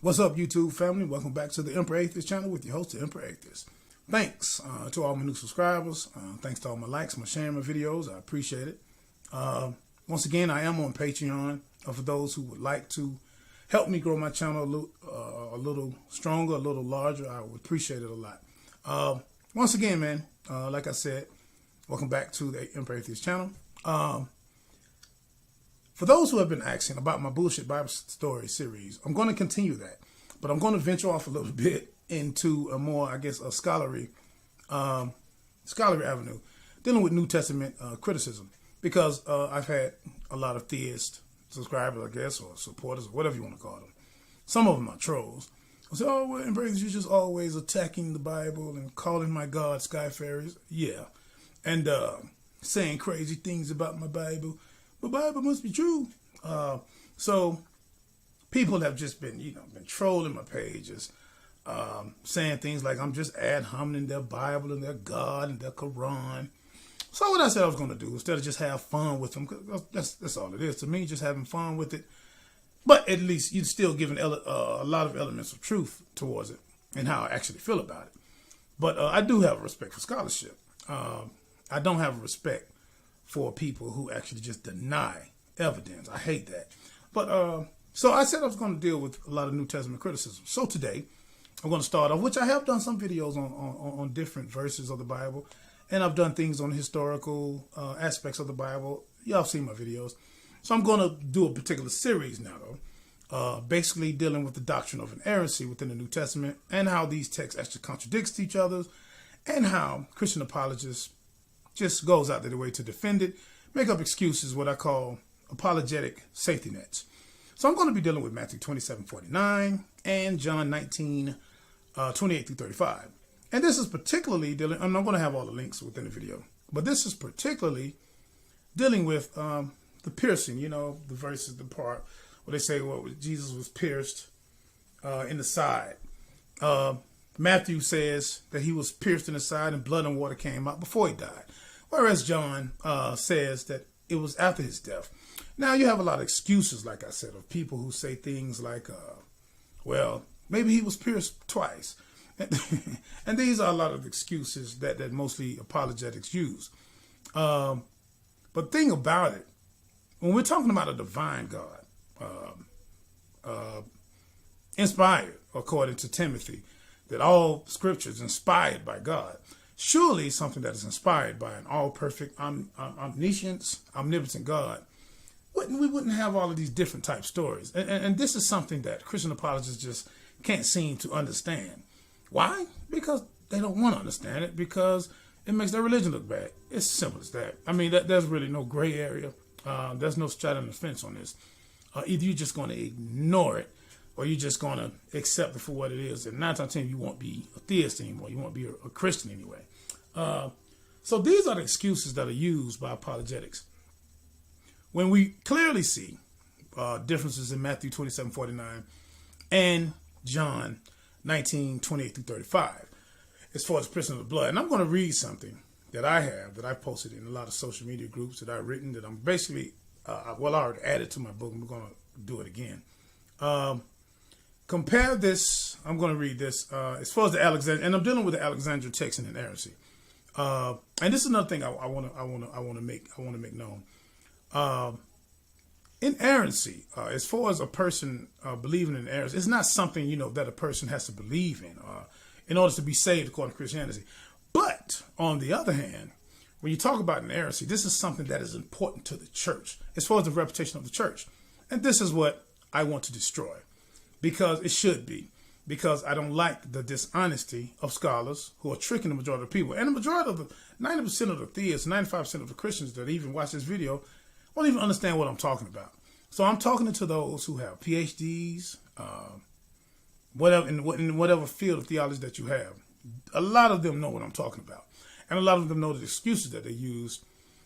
What's up, YouTube family? Welcome back to the Emperor Atheist channel with your host, the Emperor Atheist. Thanks to all my new subscribers. Thanks to all my likes, my sharing my videos. I appreciate it. Once again, I am on Patreon for those who would like to help me grow my channel a little stronger, a little larger. I would appreciate it a lot. Once again, man, like I said, welcome back to the Emperor Atheist channel. For those who have been asking about my Bullshit Bible Story series, I'm going to continue that. But I'm going to venture off a little bit into a more, I guess, a scholarly avenue, dealing with New Testament criticism. Because I've had a lot of theist subscribers, I guess, or supporters, or whatever you want to call them. Some of them are trolls. I say, oh, well, Emperor, you're just always attacking the Bible and calling my God sky fairies. Yeah. And saying crazy things about my Bible. The Bible must be true. So people have just been, been trolling my pages, saying things like I'm just ad hominem their Bible and their God and their Quran. So what I said I was going to do, instead of just have fun with them, 'cause that's all it is to me, just having fun with it. But at least you're still giving a lot of elements of truth towards it and how I actually feel about it. But I do have a respect for scholarship. I don't have a respect for people who actually just deny evidence. I hate that. But so I said I was going to deal with a lot of New Testament criticism. So today I'm going to start off, which I have done some videos on different verses of the Bible, and I've done things on historical aspects of the Bible. Y'all have seen my videos. So I'm going to do a particular series now, though, basically dealing with the doctrine of inerrancy within the New Testament and how these texts actually contradict each other, and how Christian apologists just goes out of their way to defend it, make up excuses, what I call apologetic safety nets. So I'm going to be dealing with Matthew 27:49 and John 19:28 through 35. And this is particularly dealing, I'm not going to have all the links within the video, but this is particularly dealing with the piercing, the verses, the part where they say, well, Jesus was pierced in the side. Matthew says that he was pierced in the side and blood and water came out before he died. Whereas John says that it was after his death. Now you have a lot of excuses, like I said, of people who say things like, well, maybe he was pierced twice. And these are a lot of excuses that mostly apologetics use. But thing about it, when we're talking about a divine God, inspired, according to Timothy, that all scripture is inspired by God, surely something that is inspired by an all-perfect, omniscient, omnipotent God, we wouldn't have all of these different type stories. And this is something that Christian apologists just can't seem to understand. Why? Because they don't want to understand it, because it makes their religion look bad. It's simple as that. I mean, there's really no gray area. There's no straddling the fence on this. Either you're just going to ignore it, or you're just going to accept it for what it is. And 9 times out of 10, you won't be a theist anymore. You won't be a Christian anyway. So these are the excuses that are used by apologetics. When we clearly see differences in Matthew 27:49 and John 19:28 through 35, as far as piercing of the blood. And I'm going to read something that I posted in a lot of social media groups that I've written, that I'm basically, I already added to my book, and we're going to do it again. Compare this. I'm going to read this as far as the Alexander, and I'm dealing with the Alexandria text and inerrancy. And this is another thing I want to make known. Inerrancy, as far as a person believing in inerrancy, it's not something that a person has to believe in order to be saved according to Christianity. But on the other hand, when you talk about inerrancy, this is something that is important to the church, as far as the reputation of the church, and this is what I want to destroy. Because it should be. Because I don't like the dishonesty of scholars who are tricking the majority of people. And the majority of 90% of the theists, 95% of the Christians that even watch this video won't even understand what I'm talking about. So I'm talking to those who have PhDs, whatever in whatever field of theology that you have. A lot of them know what I'm talking about. And a lot of them know the excuses that they use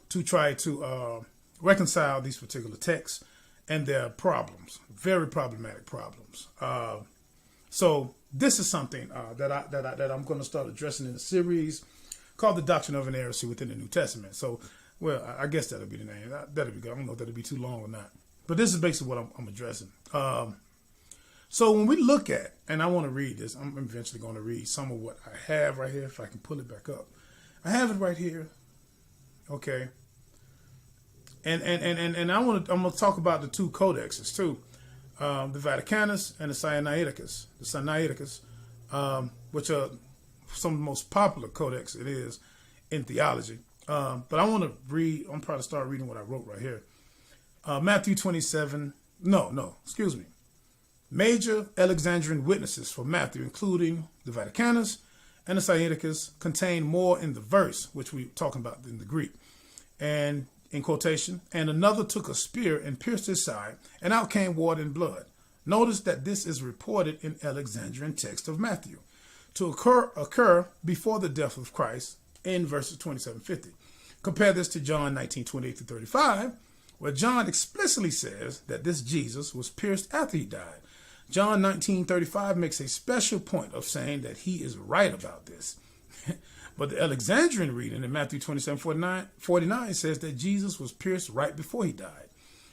to try to reconcile these particular texts and their problems, very problematic problems. So this is something that I'm going to start addressing in a series called the doctrine of inerrancy within the New Testament. So, well, I guess that'll be the name. That'll be good. I don't know if that'll be too long or not. But this is basically what I'm addressing. So when we look at, and I want to read this, I'm eventually going to read some of what I have right here, if I can pull it back up. I have it right here. Okay. And I'm going to talk about the two codexes too. The Vaticanus and the Sinaiticus. The Sinaiticus, which are some of the most popular codex it is in theology. But I want to read, I'm probably start reading what I wrote right here. Matthew 27, excuse me. Major Alexandrian witnesses for Matthew, including the Vaticanus and the Sinaiticus, contain more in the verse, which we're talking about in the Greek. And in quotation, and another took a spear and pierced his side, and out came water and blood. Notice that this is reported in Alexandrian text of Matthew to occur before the death of Christ in verses 27-50. Compare this to John 19:28-35, where John explicitly says that this Jesus was pierced after he died. John 19:35 makes a special point of saying that he is right about this. But the Alexandrian reading in Matthew 27:49 says that Jesus was pierced right before he died.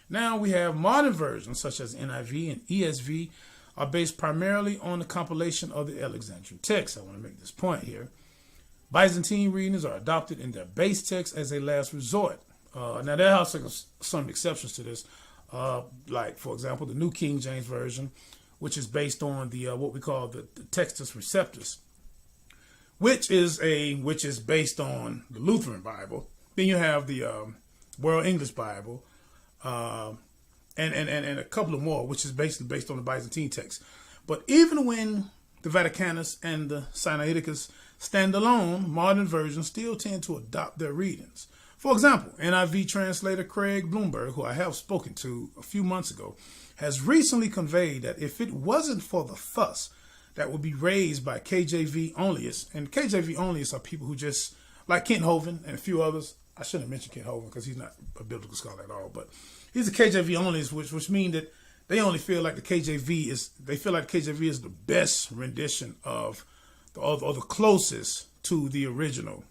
Now we have modern versions such as NIV and ESV are based primarily on the compilation of the Alexandrian text. I want to make this point here. Byzantine readings are adopted in their base text as a last resort. Now there are some exceptions to this, like for example the New King James Version, which is based on the what we call the Textus Receptus, which is based on the Lutheran Bible. Then you have the World English Bible, and a couple of more, which is basically based on the Byzantine text. But even when the Vaticanus and the Sinaiticus stand alone, modern versions still tend to adopt their readings. For example, NIV translator Craig Bloomberg, who I have spoken to a few months ago, has recently conveyed that if it wasn't for the fuss that would be raised by KJV onlyists, and KJV onlyists are people who just, like Kent Hovind and a few others. I shouldn't have mentioned Kent Hovind because he's not a biblical scholar at all, but he's a KJV onlyist, which means that they only feel like the KJV is the best rendition of the closest to the original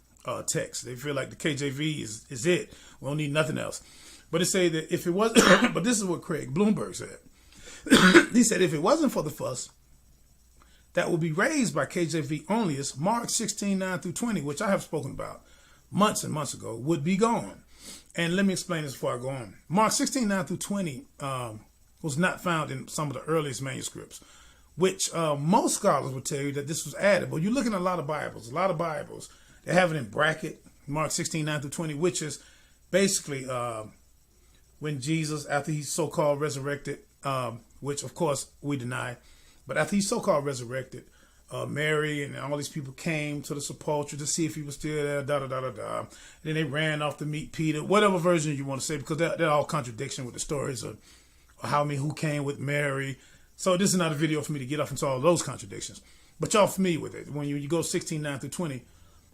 text. They feel like the KJV is it. We don't need nothing else. But it say that if it was, but this is what Craig Bloomberg said. He said if it wasn't for the fuss that would be raised by KJV onlyists, Mark 16:9-20, which I have spoken about months and months ago, would be gone. And let me explain this before I go on. Mark 16:9-20 was not found in some of the earliest manuscripts, which most scholars would tell you that this was added. But you look at a lot of Bibles, they have it in bracket, Mark 16:9-20, which is basically when Jesus, after he's so-called resurrected, which of course we deny, but after he's so-called resurrected, Mary and all these people came to the sepulchre to see if he was still there, And then they ran off to meet Peter, whatever version you want to say, because they're all contradiction with the stories of who came with Mary. So this is not a video for me to get off into all those contradictions, but y'all familiar with it. When you go 16:9-20,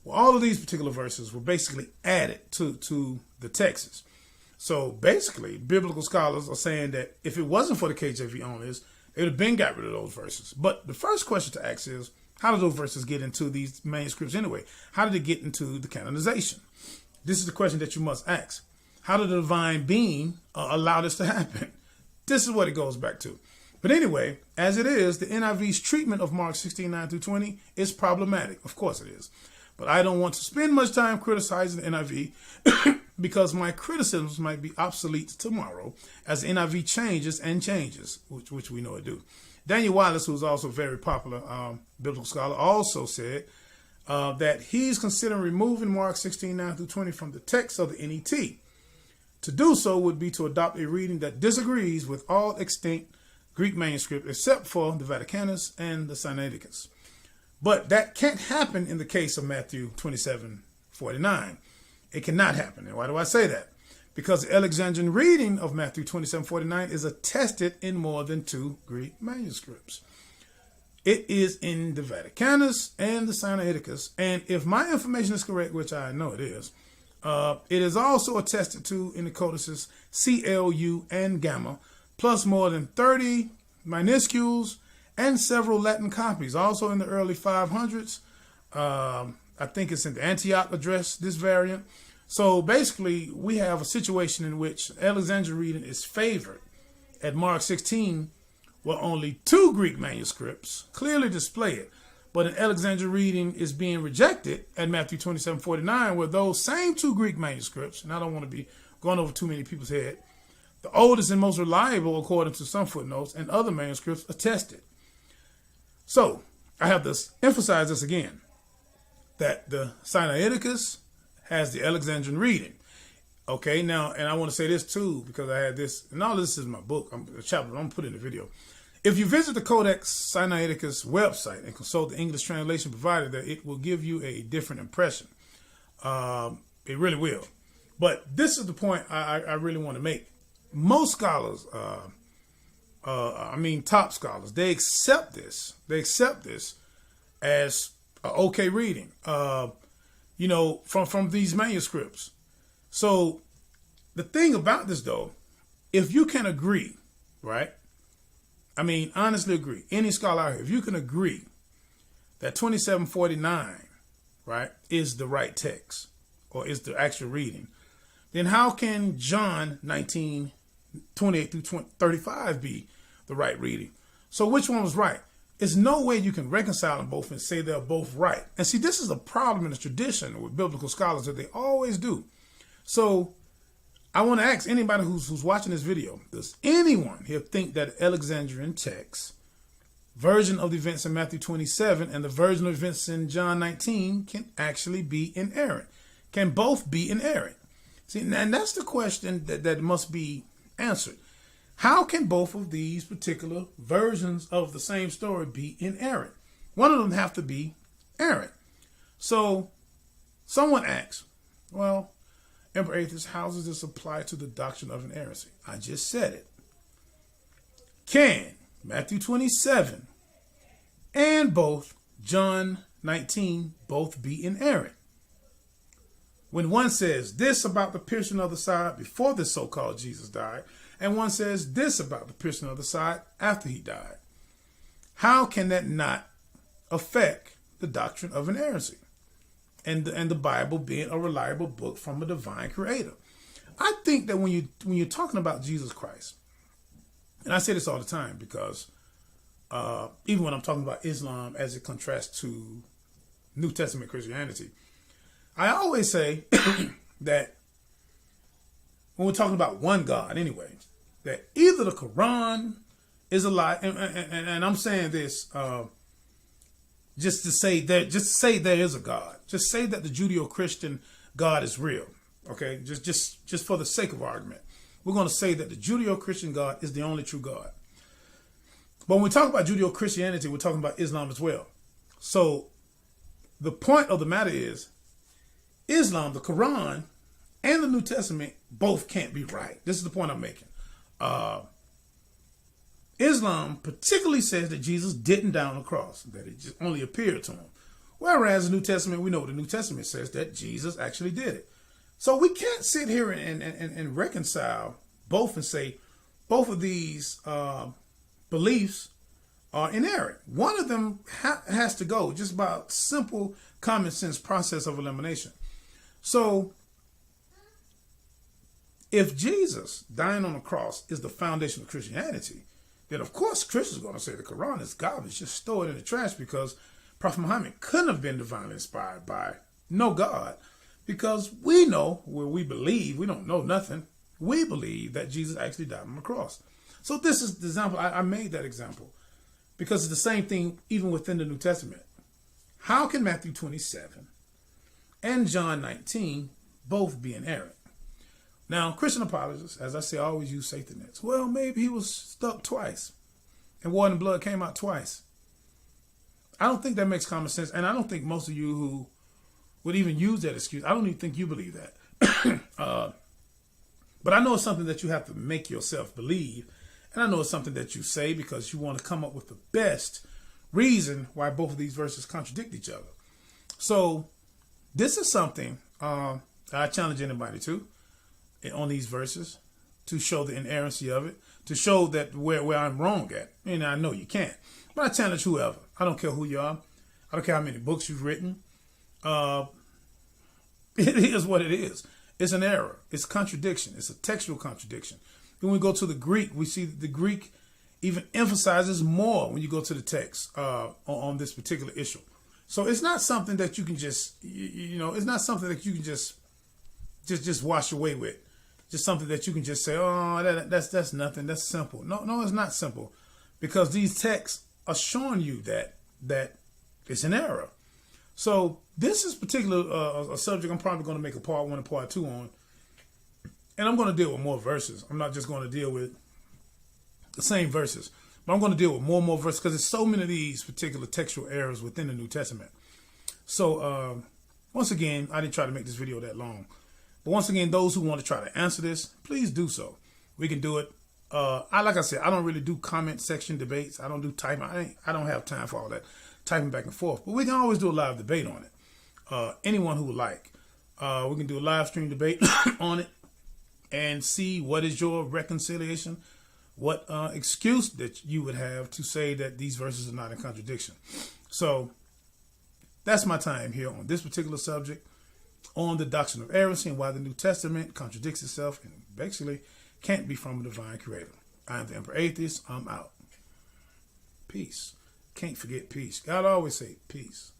well, all of these particular verses were basically added to the texts. So basically, biblical scholars are saying that if it wasn't for the KJV onlyists, they would have been got rid of those verses. But the first question to ask is, how did those verses get into these manuscripts anyway? How did it get into the canonization? This is the question that you must ask. How did the divine being allow this to happen? This is what it goes back to. But anyway, as it is, the NIV's treatment of Mark 16:9-20 is problematic. Of course it is. But I don't want to spend much time criticizing the NIV because my criticisms might be obsolete tomorrow as the NIV changes, which we know it do. Daniel Wallace, who's also a very popular biblical scholar, also said that he's considering removing Mark 16:9-20 from the text of the NET. To do so would be to adopt a reading that disagrees with all extant Greek manuscripts except for the Vaticanus and the Sinaiticus. But that can't happen in the case of Matthew 27:49. It cannot happen. And why do I say that? Because the Alexandrian reading of Matthew 27:49 is attested in more than 2 Greek manuscripts. It is in the Vaticanus and the Sinaiticus. And if my information is correct, which I know it is also attested to in the codices CLU and Gamma, plus more than 30 minuscules and several Latin copies. Also in the early 500s, I think it's in the Antioch address, this variant. So basically, we have a situation in which Alexandrian reading is favored at Mark 16, Well, only 2 Greek manuscripts clearly display it. But an Alexandrian reading is being rejected at Matthew 27:49, where those same 2 Greek manuscripts, and I don't want to be going over too many people's head, the oldest and most reliable, according to some footnotes, and other manuscripts attested. So, I have to emphasize this again, that the Sinaiticus has the Alexandrian reading. Okay, now, and I want to say this too, because I had this, and all this is my book, the chapter, I'm going to put in the video. If you visit the Codex Sinaiticus website and consult the English translation provided there, it will give you a different impression. It really will. But this is the point I really want to make. Most scholars, top scholars, they accept this. They accept this as an okay reading, from these manuscripts. So the thing about this, though, if you can agree, right? I mean, honestly agree. Any scholar out here, if you can agree that 2749, right, is the right text or is the actual reading, then how can John 19:28 through 35 be the right reading? So which one was right? There's no way you can reconcile them both and say they're both right. And see, this is a problem in the tradition with biblical scholars that they always do. So I want to ask anybody who's watching this video, does anyone here think that Alexandrian text, version of the events in Matthew 27 and the version of events in John 19 can actually be inerrant? Can both be inerrant? See, and that's the question that must be answered. How can both of these particular versions of the same story be inerrant? One of them have to be errant. So someone asks, well, Emperor Atheist, how does this apply to the doctrine of inerrancy? I just said it. Can Matthew 27 and both John 19 both be inerrant? When one says this about the piercing of the side before this so-called Jesus died, and one says this about the piercing of the side after he died, how can that not affect the doctrine of inerrancy? And the Bible being a reliable book from a divine creator. I think that when you're talking about Jesus Christ, and I say this all the time because even when I'm talking about Islam as it contrasts to New Testament Christianity, I always say that when we're talking about one God anyway, that either the Quran is a lie, and I'm saying this just to say there is a God. Just say that the Judeo-Christian God is real. Okay, just for the sake of argument, we're going to say that the Judeo-Christian God is the only true God. But when we talk about Judeo-Christianity, we're talking about Islam as well. So the point of the matter is, Islam, the Quran, and the New Testament both can't be right. This is the point I'm making. Islam particularly says that Jesus didn't die on the cross, that it just only appeared to him. Whereas the New Testament, we know the New Testament says that Jesus actually did it. So we can't sit here and reconcile both and say both of these beliefs are inerrant. One of them has to go, just about simple common sense process of elimination. So if Jesus dying on the cross is the foundation of Christianity, then of course Christians are going to say the Quran is garbage, just throw it in the trash, because Prophet Muhammad couldn't have been divinely inspired by no God, because we know where we believe, we don't know nothing, we believe that Jesus actually died on the cross. So this is the example, I made that example, because it's the same thing even within the New Testament. How can Matthew 27 and John 19 both be inerrant? Now, Christian apologists, as I say, always use safety nets. Well, maybe he was stuck twice and water and blood came out twice. I don't think that makes common sense. And I don't think most of you who would even use that excuse, I don't even think you believe that. But I know it's something that you have to make yourself believe. And I know it's something that you say because you want to come up with the best reason why both of these verses contradict each other. So this is something I challenge anybody to on these verses, to show the inerrancy of it, to show that where I'm wrong at. And I know you can't, but I challenge whoever. I don't care who you are. I don't care how many books you've written. It is what it is. It's an error. It's a contradiction. It's a textual contradiction. When we go to the Greek, we see the Greek even emphasizes more when you go to the text on this particular issue. So it's not something that you can just, it's not something that you can just wash away with. Just something that you can just say, oh, that's nothing. That's simple. No, it's not simple, because these texts are showing you that it's an error. So this is particular a subject I'm probably going to make a part 1 and part 2 on, and I'm going to deal with more verses. I'm not just going to deal with the same verses, but I'm going to deal with more and more verses, because there's so many of these particular textual errors within the New Testament. So once again, I didn't try to make this video that long. But once again, those who want to try to answer this, please do so. We can do it. Like I said, I don't really do comment section debates. I don't do typing. I don't have time for all that typing back and forth. But we can always do a live debate on it. Anyone who would like. We can do a live stream debate on it and see what is your reconciliation, what excuse that you would have to say that these verses are not in contradiction. So that's my time here on this particular subject, on the doctrine of inerrancy and why the New Testament contradicts itself and basically can't be from a divine creator. I am the Emperor Atheist. I'm out. Peace. Can't forget peace. God always say peace.